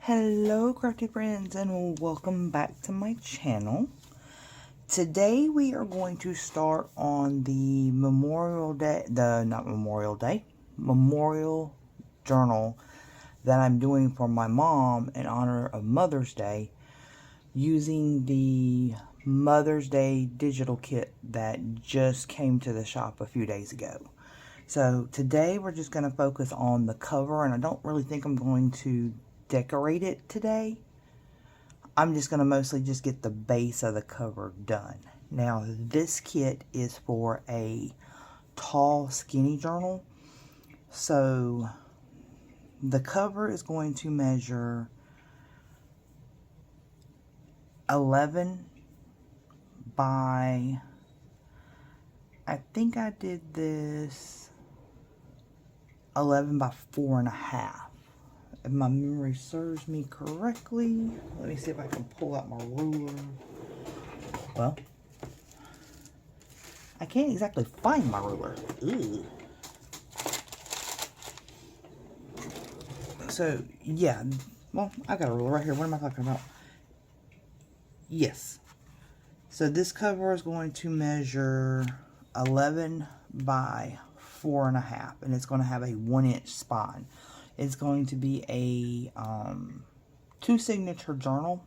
Hello crafty friends and welcome back to my channel. Today we are going to start on the Memorial Journal that I'm doing for my mom in honor of Mother's Day using the Mother's Day digital kit that just came to the shop a few days ago. So today we're just going to focus on the cover, and I don't really think I'm going to decorate it today. I'm just going to mostly just get the base of the cover done. Now this kit is for a tall skinny journal. So the cover is going to measure 11 by, I think I did this 11 by 4.5. If my memory serves me correctly. Let me see if I can pull out my ruler. Well, I can't exactly find my ruler. Ew. So, yeah. Well, I got a ruler right here. What am I talking about? Yes. So this cover is going to measure 11 by 4.5. And it's going to have a 1-inch spine. It's going to be a 2-signature journal.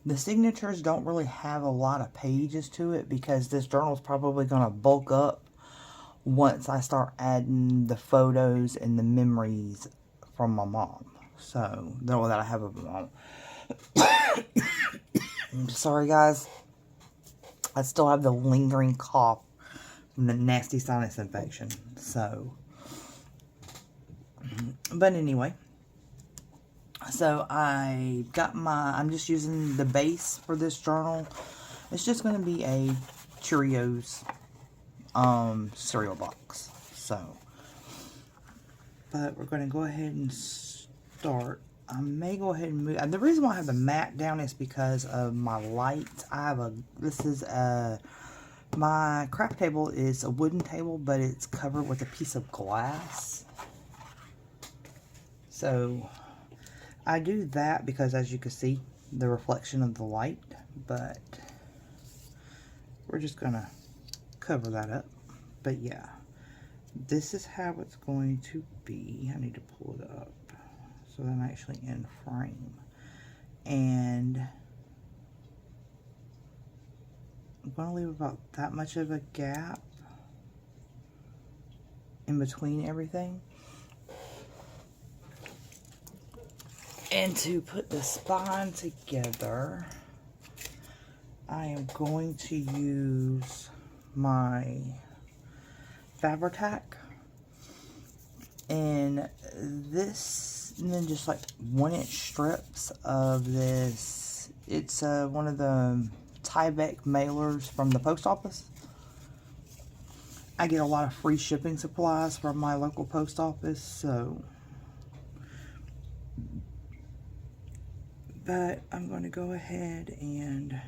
The signatures don't really have a lot of pages to it because this journal is probably going to bulk up once I start adding the photos and the memories from my mom. So, that I have of my mom. I'm sorry guys. I still have the lingering cough from the nasty sinus infection. So, but anyway, so I'm just using the base for this journal. It's just going to be a Cheerios cereal box. So, but we're going to go ahead and start. I may go ahead and move. The reason why I have the mat down is because of my light. My craft table is a wooden table, but it's covered with a piece of glass. So I do that because, as you can see, the reflection of the light, but we're just gonna cover that up. But yeah, this is how it's going to be. I need to pull it up so that I'm actually in frame. And I'm gonna leave about that much of a gap in between everything. And to put the spine together, I am going to use my Fabri-Tac. And then just like 1-inch strips of this. It's one of the Tyvek mailers from the post office. I get a lot of free shipping supplies from my local post office, so. But I'm going to go ahead and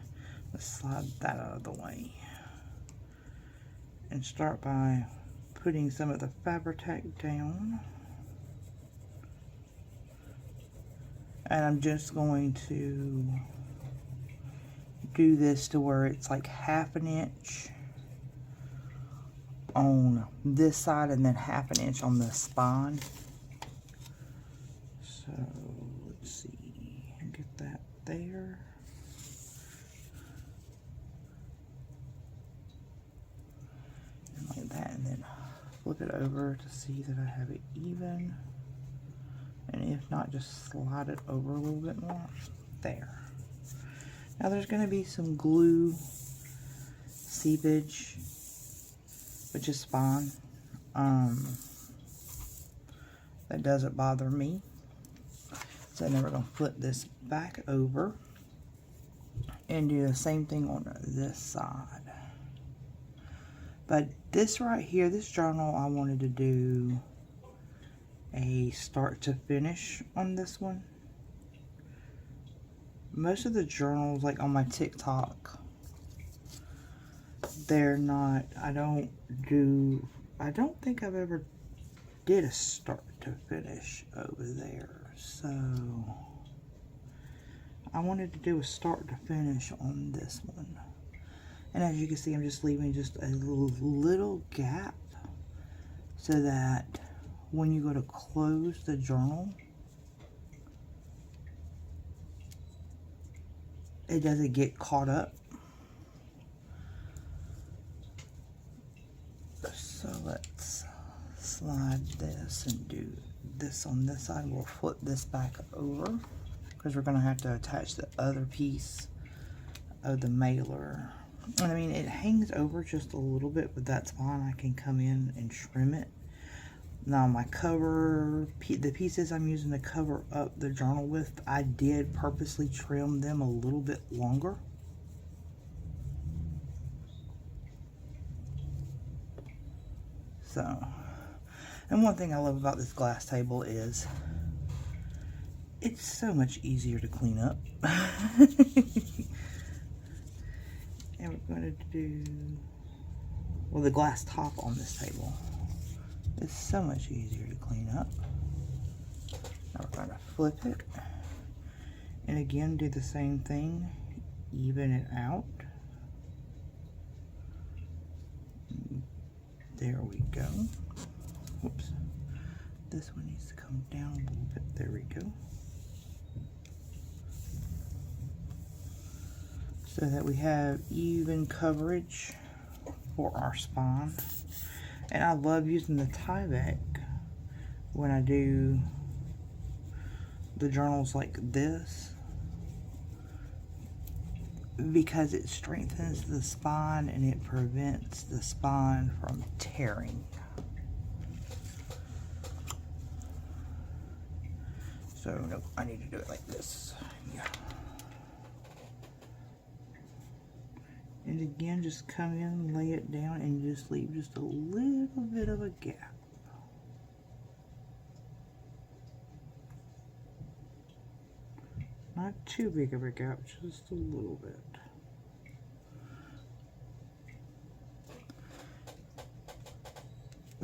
let's slide that out of the way. And start by putting some of the Fabri-Tac down. And I'm just going to do this to where it's like 1/2 inch on this side and then 1/2 inch on the spine. So let's see. Get that there. And like that, and then flip it over to see that I have it even. And if not, just slide it over a little bit more. There. Now there's going to be some glue seepage, which is fine. That doesn't bother me. So then we're going to flip this back over and do the same thing on this side. But this right here, this journal, I wanted to do a start to finish on this one. Most of the journals, like on my TikTok, they're not, I don't think I've ever did a start to finish over there. So I wanted to do a start to finish on this one. And as you can see, I'm just leaving just a little gap so that when you go to close the journal, it doesn't get caught up. So let's slide this and do this on this side. We'll flip this back over because we're going to have to attach the other piece of the mailer. And I mean, it hangs over just a little bit, but that's fine. I can come in and trim it. Now my cover, the pieces I'm using to cover up the journal with, I did purposely trim them a little bit longer. So, and one thing I love about this glass table is it's so much easier to clean up. And we're going to do, well, the glass top on this table is so much easier to clean up. Now we're going to flip it. And again, do the same thing, even it out. There we go. Whoops. This one needs to come down a little bit. There we go. So that we have even coverage for our spine. And I love using the Tyvek when I do the journals like this, because it strengthens the spine and it prevents the spine from tearing. So no, I need to do it like this. Yeah. And again, just come in, lay it down, and just leave just a little bit of a gap. Not too big of a gap, just a little bit.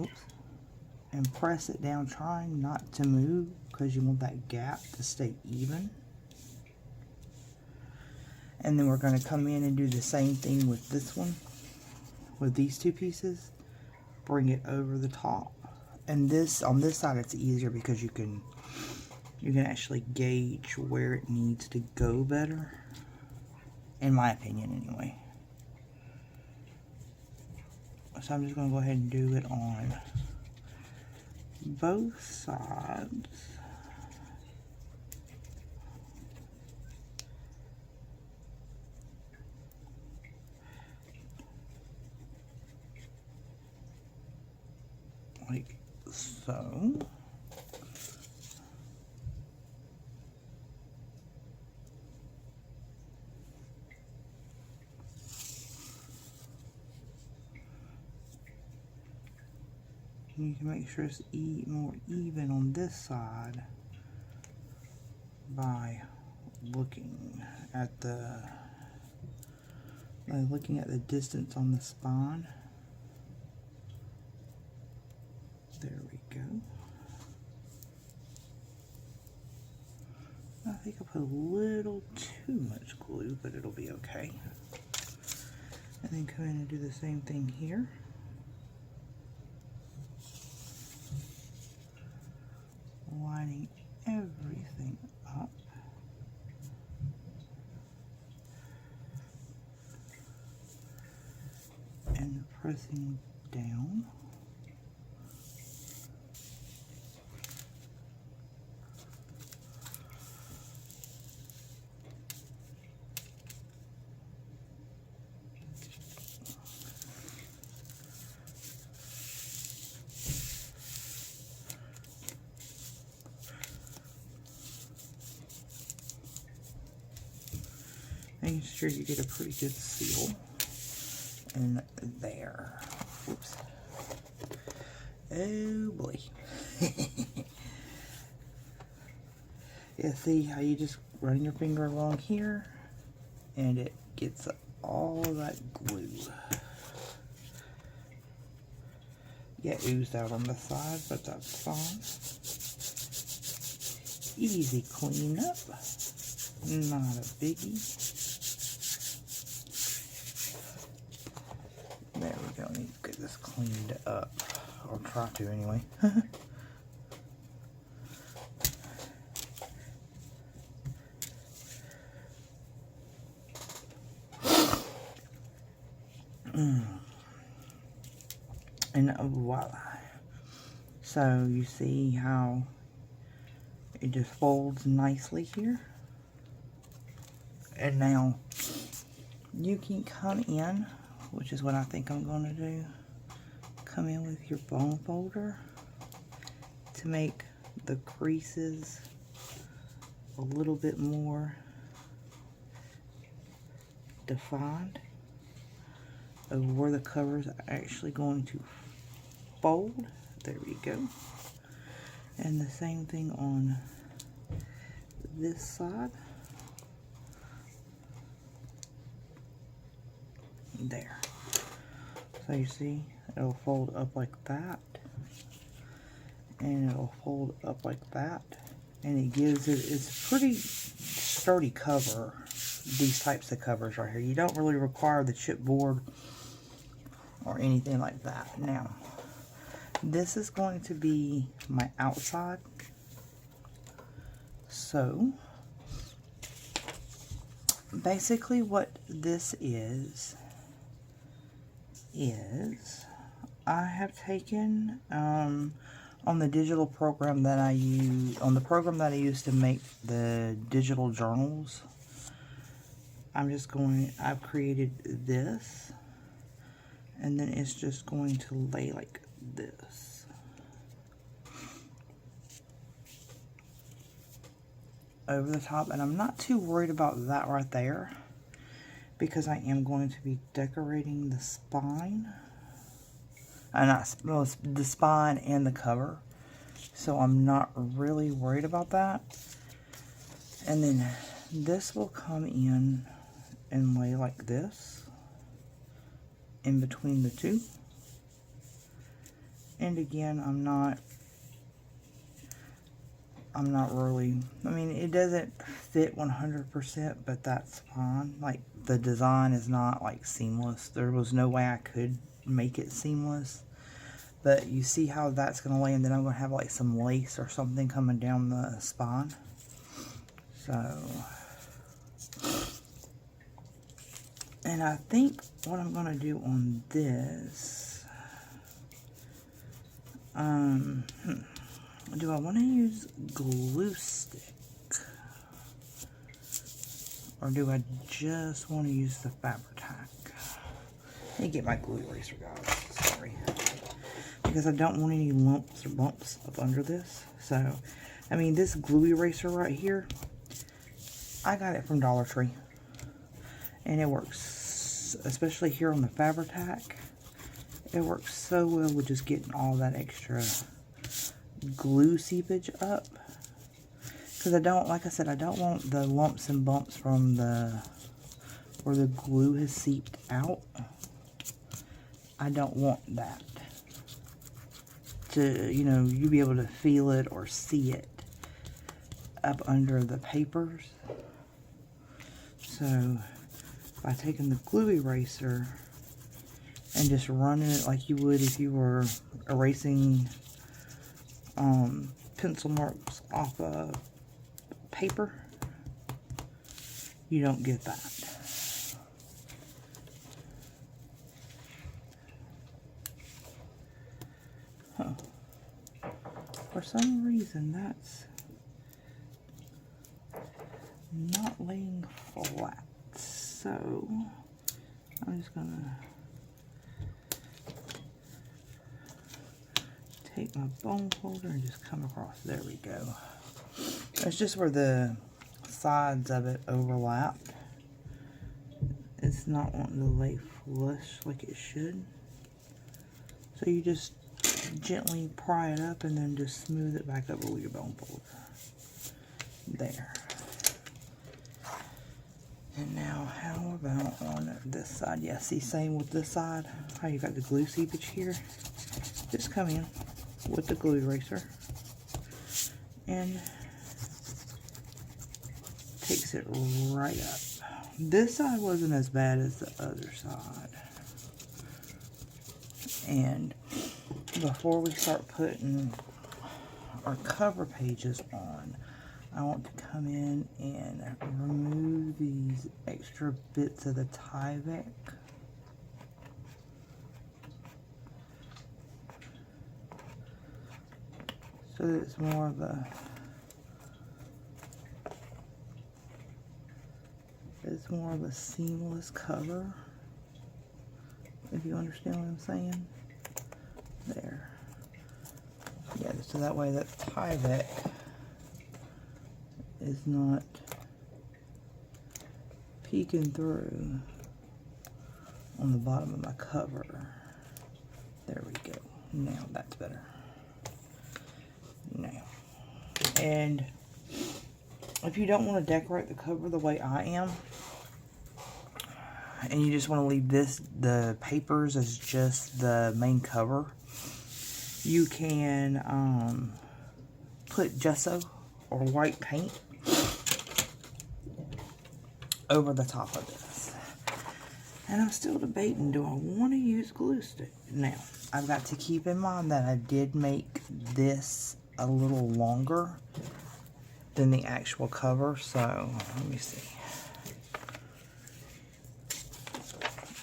Oops. And press it down, trying not to move because you want that gap to stay even. And then we're going to come in and do the same thing with this one, with these two pieces. Bring it over the top. And this, on this side, it's easier because you can actually gauge where it needs to go better. In my opinion, anyway. So I'm just going to go ahead and do it on both sides. Like so. You can make sure it's more even on this side by looking at the distance on the spine. There we go. I think I put a little too much glue, but it'll be okay. And then come in and do the same thing here. Lining everything up. And pressing down. Making sure you get a pretty good seal in there. Oops. Oh boy. Yeah, see how you just run your finger along here and it gets all that glue. Yeah, oozed out on the side, but that's fine. Easy cleanup. Not a biggie. There we go. I need to get this cleaned up. Or try to anyway. And voila. So you see how it just folds nicely here. And now you can come in, which is what I think I'm going to do. Come in with your bone folder to make the creases a little bit more defined of where the cover is actually going to fold. There we go. And the same thing on this side. There. So you see, it'll fold up like that. And it'll fold up like that. And it gives it, it's pretty sturdy cover, these types of covers right here. You don't really require the chipboard or anything like that. Now, this is going to be my outside. So, basically what this is I have taken, on the digital program that I use, on the program that I use to make the digital journals, I've created this, and then it's just going to lay like this. Over the top, and I'm not too worried about that right there, because I am going to be decorating the spine. The spine and the cover. So I'm not really worried about that. And then this will come in and lay like this in between the two. And again, I'm not really, I mean, it doesn't fit 100%, but that's fine. Like, the design is not like seamless. There was no way I could make it seamless. But you see how that's going to lay, and then I'm going to have like some lace or something coming down the spine. So, and I think what I'm going to do on this, do I want to use glue stick? Or do I just want to use the Fabri-Tac? Let me get my glue eraser, guys. Sorry. Because I don't want any lumps or bumps up under this. So, I mean, this glue eraser right here, I got it from Dollar Tree. And it works, especially here on the Fabri-Tac. It works so well with just getting all that extra glue seepage up. Because I don't, like I said, I don't want the lumps and bumps from where the glue has seeped out. I don't want that to, you know, you be able to feel it or see it up under the papers. So, by taking the glue eraser and just running it like you would if you were erasing pencil marks off a paper, you don't get that. Huh. For some reason, that's not laying flat. So, I'm just gonna take my bone folder and just come across. There we go. It's just where the sides of it overlap. It's not wanting to lay flush like it should. So you just gently pry it up and then just smooth it back up with your bone folder. There. And now, how about on this side? Yeah, see, same with this side. How you got the glue seepage here. Just come in with the glue eraser and take mix it right up. This side wasn't as bad as the other side. And before we start putting our cover pages on, I want to come in and remove these extra bits of the Tyvek. So that it's more of a, seamless cover, if you understand what I'm saying. There. Yeah, so that way that Tyvek is not peeking through on the bottom of my cover. There we go. Now that's better. Now, and if you don't want to decorate the cover the way I am, and you just want to leave the papers as just the main cover, you can put gesso or white paint over the top of this. And I'm still debating, do I want to use glue stick? Now, I've got to keep in mind that I did make this a little longer than the actual cover, so let me see.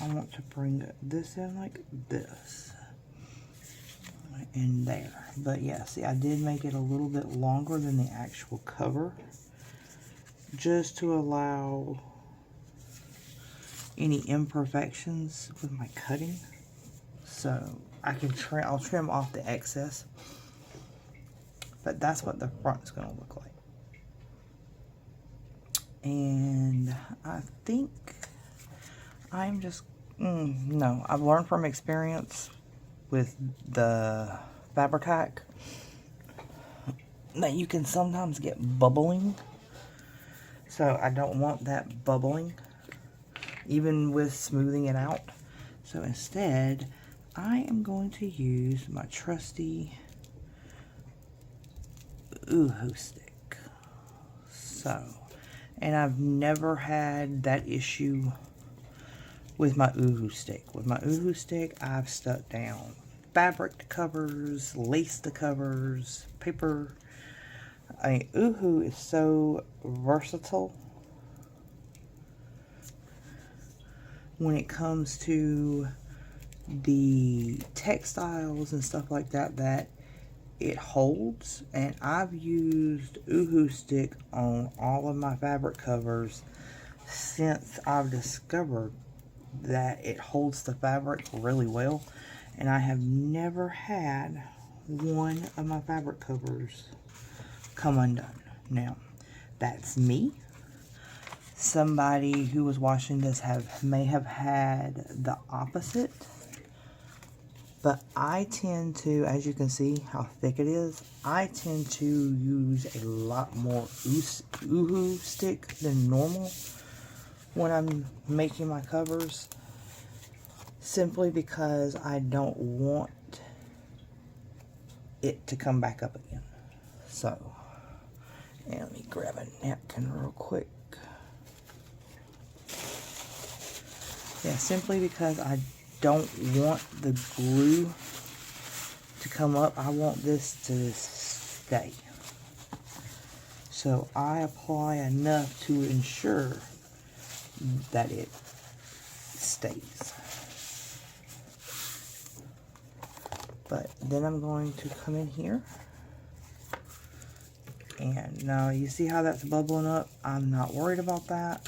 I want to bring this in like this. In there. But yeah, see, I did make it a little bit longer than the actual cover, just to allow any imperfections with my cutting. So I can I'll trim off the excess, but that's what the front's going to look like. And I think I'm just no, I've learned from experience with the Fabri-Tac that you can sometimes get bubbling, so I don't want that bubbling even with smoothing it out. So instead I am going to use my trusty Uhu stick. So, and I've never had that issue with my Uhu stick. With my Uhu stick, I've stuck down fabric covers, lace the covers, paper. I mean, Uhu is so versatile when it comes to the textiles and stuff like that, that it holds. And I've used Uhu stick on all of my fabric covers since I've discovered that it holds the fabric really well. And I have never had one of my fabric covers come undone. Now, that's me. Somebody who was watching this may have had the opposite. But I tend to, as you can see how thick it is, I tend to use a lot more Uhu stick than normal when I'm making my covers, simply because I don't want it to come back up again. So, and let me grab a napkin real quick. Yeah, simply because I don't want the glue to come up. I want this to stay. So I apply enough to ensure that it stays. But then I'm going to come in here, and now you see how that's bubbling up? I'm not worried about that.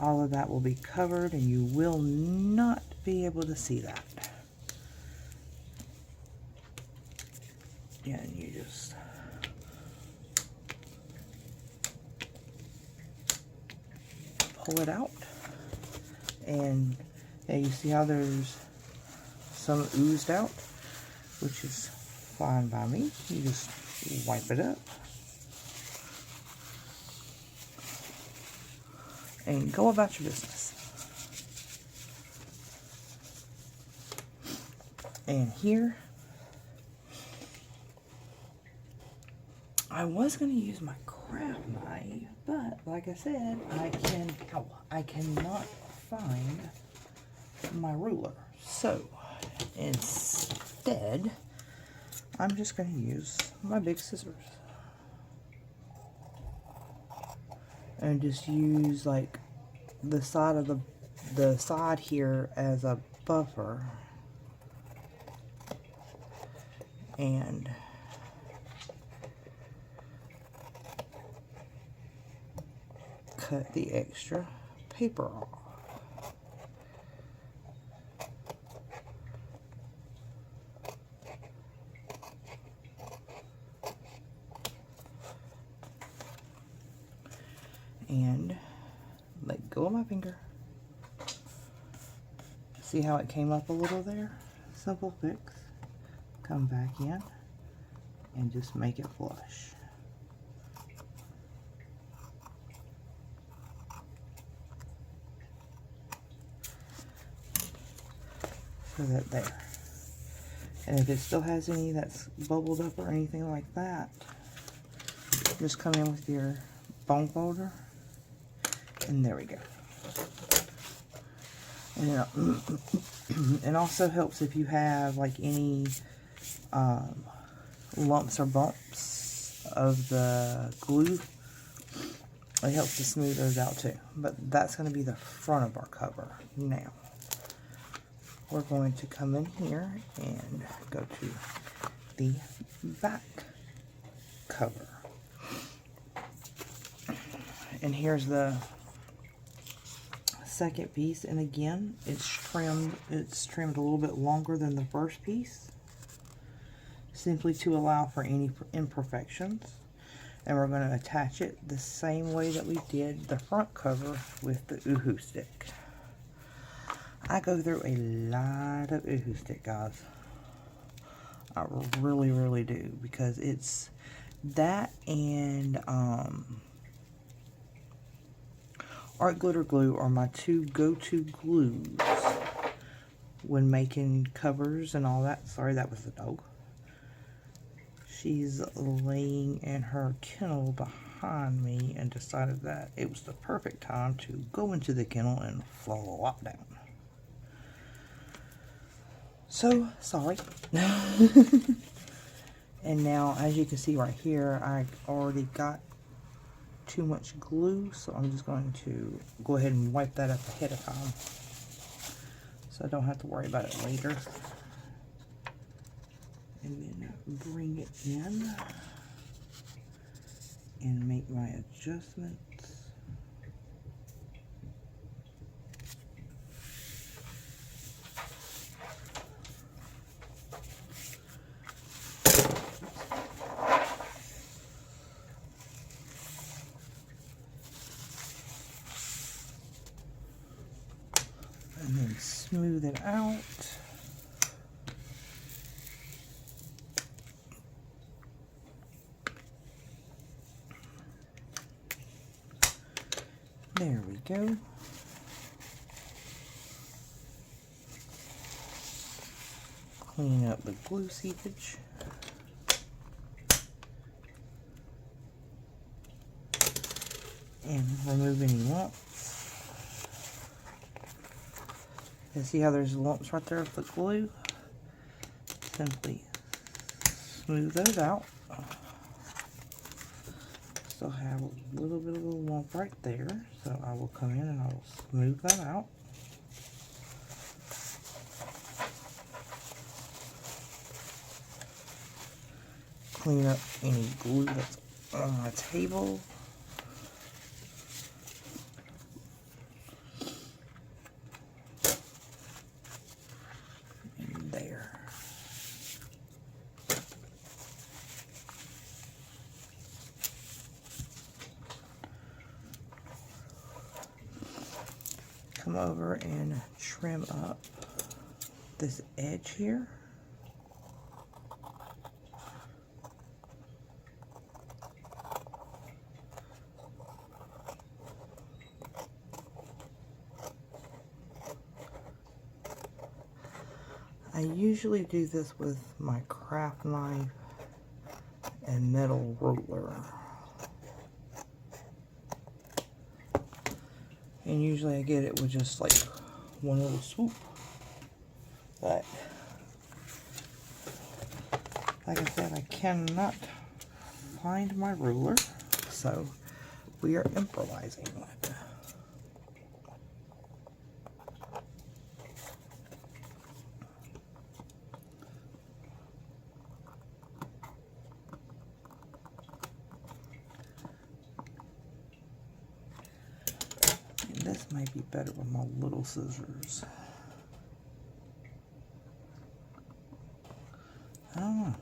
All of that will be covered and you will not be able to see that. And you just pull it out, and yeah, you see how there's some oozed out, which is fine by me. You just wipe it up and go about your business. And here, I was going to use my craft knife, but like like I said, I cannot find my ruler. So instead, I'm just going to use my big scissors. And just use like the side of the side here as a buffer. And cut the extra paper off. And let go of my finger. See how it came up a little there? Simple fix. Come back in and just make it flush. Put that there. And if it still has any that's bubbled up or anything like that, just come in with your bone folder. And there we go. And it also helps if you have like any lumps or bumps of the glue. It helps to smooth those out too. But that's going to be the front of our cover. Now, we're going to come in here and go to the back cover. And here's the second piece, and again it's trimmed a little bit longer than the first piece, simply to allow for any imperfections. And we're going to attach it the same way that we did the front cover with the Uhu stick. I go through a lot of Uhu stick, guys. I really do, because it's that and Art Glitter Glue are my two go-to glues when making covers and all that. Sorry, that was the dog. She's laying in her kennel behind me and decided that it was the perfect time to go into the kennel and follow lockdown. So, sorry. And now, as you can see right here, I already got too much glue, so I'm just going to go ahead and wipe that up ahead of time, so I don't have to worry about it later. And then bring it in and make my adjustments. And then smooth it out. There we go. Clean up the glue seepage. And remove any lumps. And see how there's lumps right there with the glue? Simply smooth those out. Still have a little bit of a lump right there, so I will come in and I will smooth that out. Clean up any glue that's on my table. And there. Come over and trim up this edge here. I usually do this with my craft knife and metal ruler. And usually I get it with just like one little swoop. But like I said, I cannot find my ruler, so we are improvising on it. And this might be better with my little scissors. I don't know.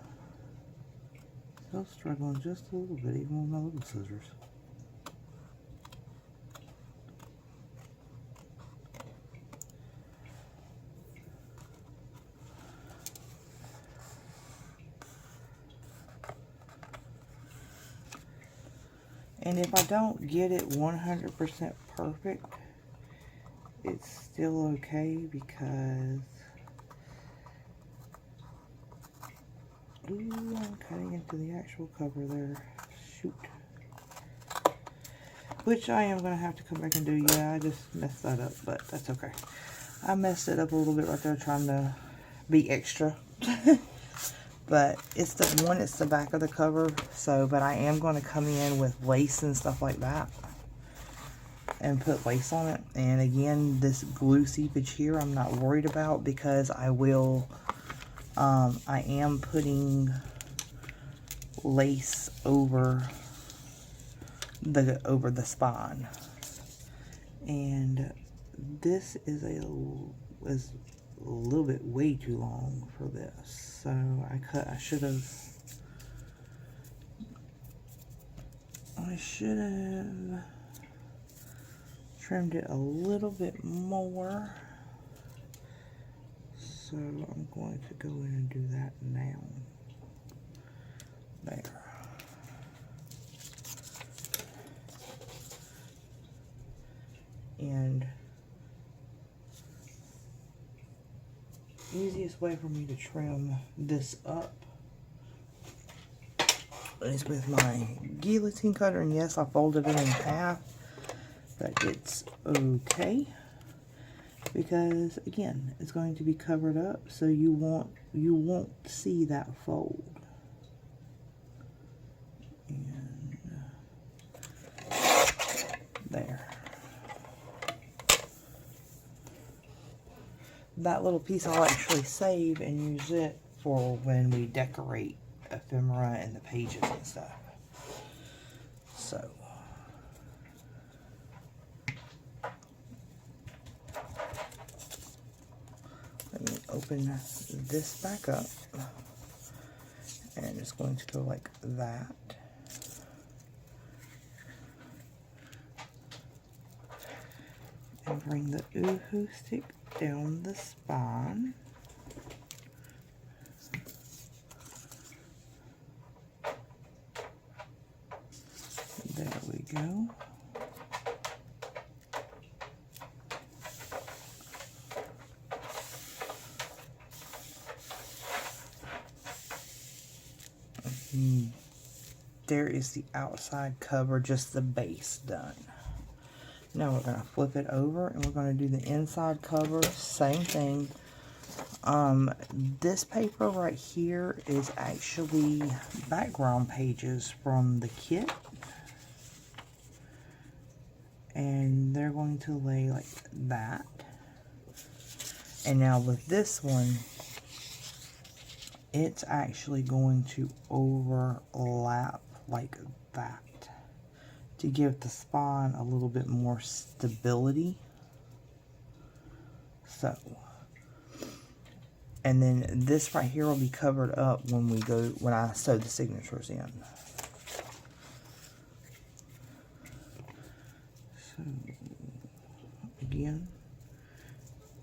Still struggling just a little bit, even with my little scissors. And if I don't get it 100% perfect, it's still okay because ooh, I'm cutting into the actual cover there. Shoot. Which I am going to have to come back and do. Yeah, I just messed that up, but that's okay. I messed it up a little bit right there trying to be extra. But it's the back of the cover, so, but I am going to come in with lace and stuff like that and put lace on it. And again, this glue seepage here I'm not worried about because I will, I am putting lace over the spine. And this is a little bit way too long for this. So I should have trimmed it a little bit more. So I'm going to go in and do that now. There. And easiest way for me to trim this up is with my guillotine cutter. And yes, I folded it in half, but it's okay because again, it's going to be covered up, so you won't see that fold. And there. That little piece I'll actually save and use it for when we decorate ephemera and the pages and stuff. So let me open this back up, and it's going to go like that. And bring the Oohoo stick down the spine. There we go. There is the outside cover, just the base done. Now we're going to flip it over and we're going to do the inside cover, same thing. This paper right here is actually background pages from the kit. And they're going to lay like that. And now with this one, it's actually going to overlap like that to give the spine a little bit more stability. So, and then this right here will be covered up when I sew the signatures in. So, again,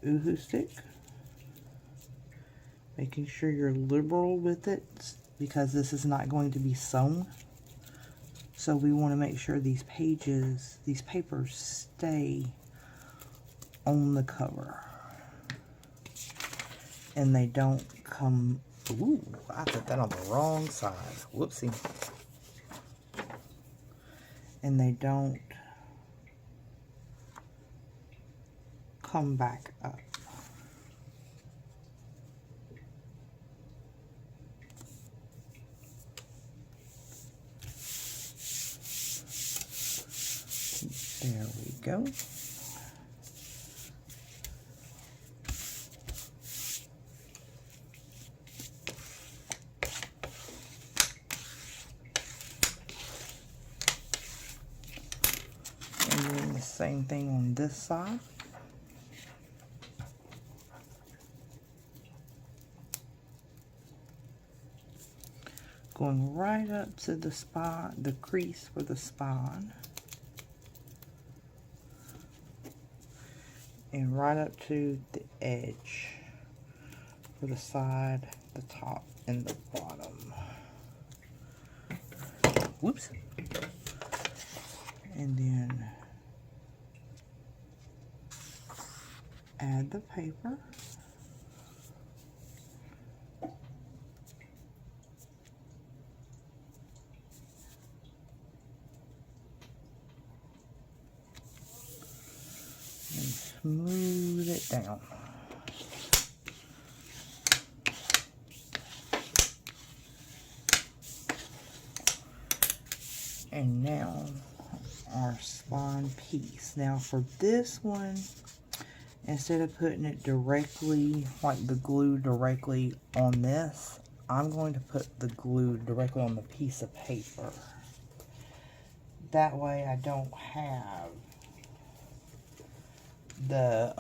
Oohoo stick. Making sure you're liberal with it because this is not going to be sewn. So we want to make sure these papers stay on the cover. And they don't come, ooh, I put that on the wrong side. Whoopsie. And they don't come back up. There we go. And then the same thing on this side. Going right up to the spine, the crease for the spine. And right up to the edge for the side, the top, and the bottom. Whoops. And then add the paper. And smooth it down. And now our spine piece. Now for this one, instead of putting it directly, like the glue directly on this, I'm going to put the glue directly on the piece of paper. That way I don't have the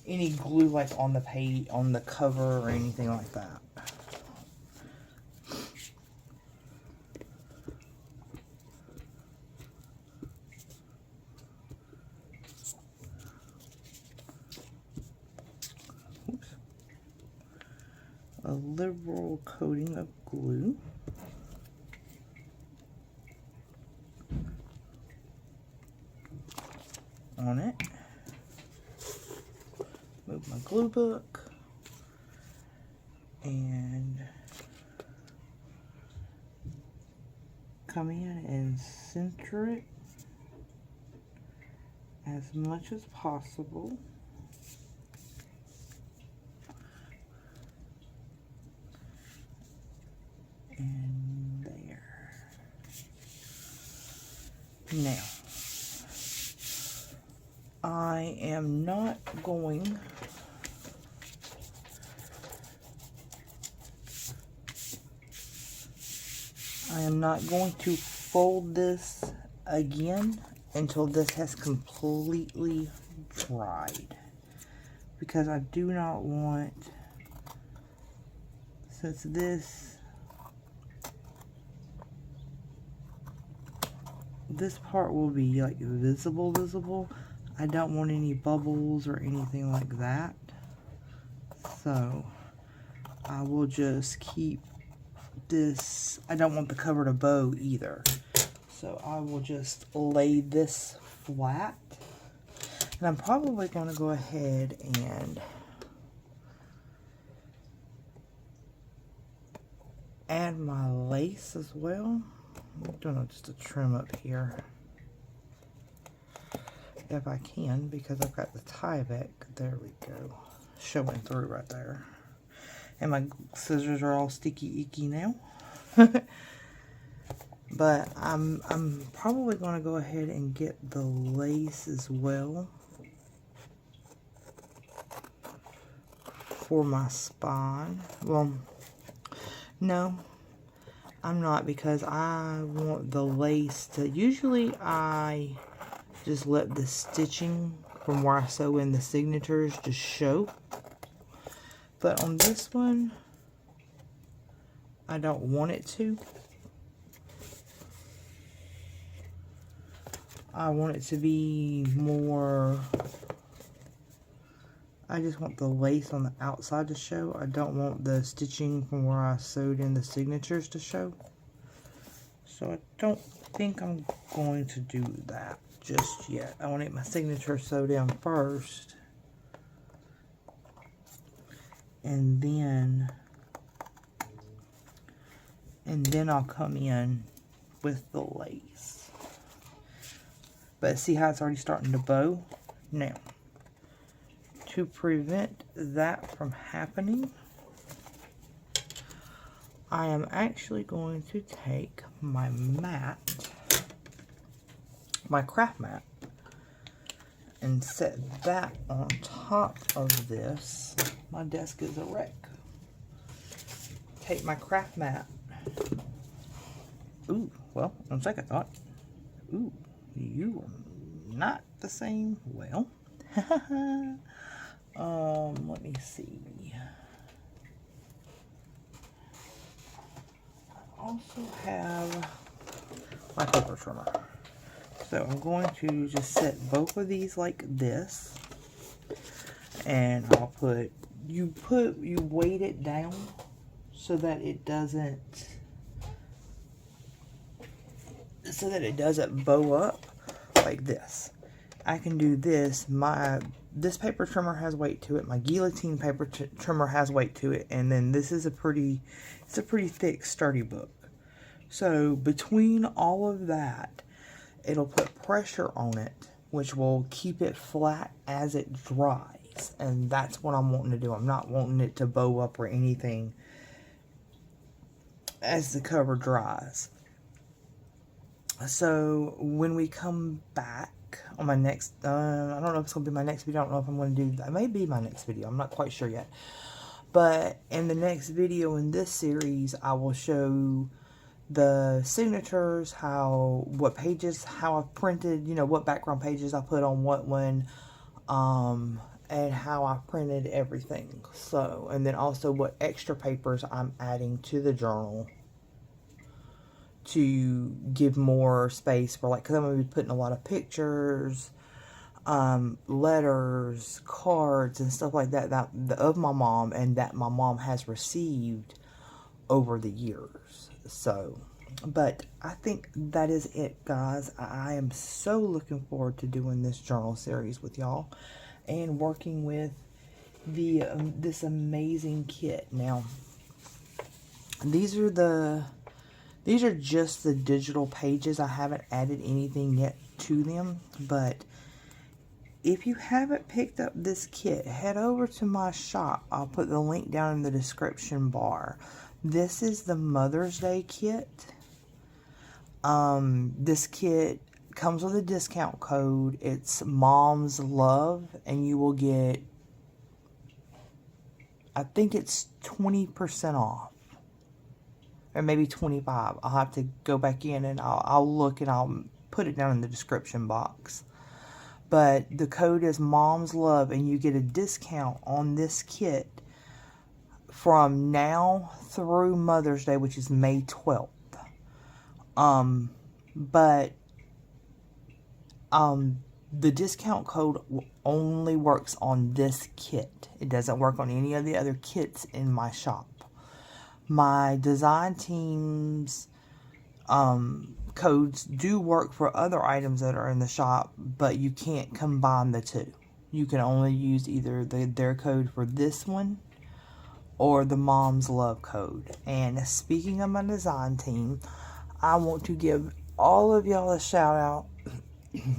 any glue like on the page, on the cover or anything like that. Oops. A liberal coating of glue. On it. Move my glue book and come in and center it as much as possible. And there. Now, I am not going to fold this again until this has completely dried, because I do not want, since this part will be like visible, I don't want any bubbles or anything like that. So I will just keep this. I don't want the cover to bow either. So I will just lay this flat. And I'm probably going to go ahead and add my lace as well. I'm doing just a trim up here, if I can, because I've got the Tyvek, there we go, showing through right there. And my scissors are all sticky icky now. But I'm probably going to go ahead and get the lace as well for my spine. Well, no, I'm not, because I want the lace to, usually I just let the stitching from where I sew in the signatures just show. But on this one, I don't want it to. I want it to be more, I just want the lace on the outside to show. I don't want the stitching from where I sewed in the signatures to show. So I don't think I'm going to do that just yet. I want to get my signature sewed in first. And then I'll come in with the lace. But see how it's already starting to bow? Now, to prevent that from happening, I am actually going to take my mat, my craft mat, and set that on top of this. My desk is a wreck. Take my craft mat. Ooh, well, on second thought. Ooh, you are not the same. Well, let me see. I also have my paper trimmer. So I'm going to just set both of these like this, and I'll put, you weight it down so that it doesn't bow up like this. I can do this. This paper trimmer has weight to it. My guillotine paper trimmer has weight to it, and then this is it's a pretty thick, sturdy book. So between all of that, it'll put pressure on it, which will keep it flat as it dries. And that's what I'm wanting to do. I'm not wanting it to bow up or anything as the cover dries. So when we come back on my next, I don't know if it's going to be my next video. I don't know if I'm going to do, that may be my next video. I'm not quite sure yet. But in the next video in this series, I will show the signatures, what pages, how I've printed, what background pages I put on what one, and how I printed everything. So, and then also what extra papers I'm adding to the journal to give more space for, like, because I'm going to be putting a lot of pictures, letters, cards, and stuff like that, of my mom, and that my mom has received over the years. So, but I think that is it, guys. I am so looking forward to doing this journal series with y'all and working with this amazing kit. Now, these are just the digital pages. I haven't added anything yet to them, but if you haven't picked up this kit, head over to my shop. I'll put the link down in the description bar. This is the Mother's Day kit. This kit comes with a discount code. It's Mom's Love, and you will get, I think it's 20% off. Or maybe 25. I'll have to go back in and I'll look, and I'll put it down in the description box. But the code is Mom's Love, and you get a discount on this kit from now through Mother's Day, which is May 12th. But the discount code only works on this kit. It doesn't work on any of the other kits in my shop. My design team's codes do work for other items that are in the shop, but you can't combine the two. You can only use either their code for this one or the Mom's Love code. And speaking of my design team, I want to give all of y'all a shout out.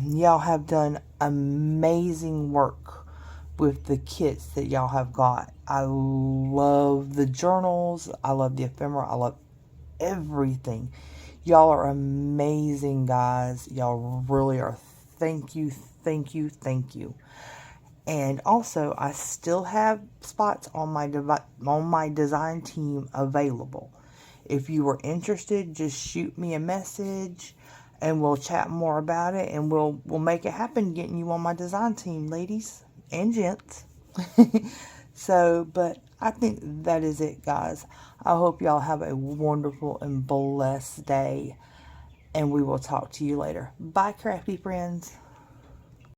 Y'all have done amazing work with the kits that y'all have got. I love the journals. I love the ephemera. I love everything. Y'all are amazing, guys. Y'all really are. Thank you, thank you, thank you. And also, I still have spots on my design team available. If you were interested, just shoot me a message, and we'll chat more about it, and we'll make it happen, getting you on my design team, ladies and gents. So, but I think that is it, guys. I hope y'all have a wonderful and blessed day, and we will talk to you later. Bye, crafty friends.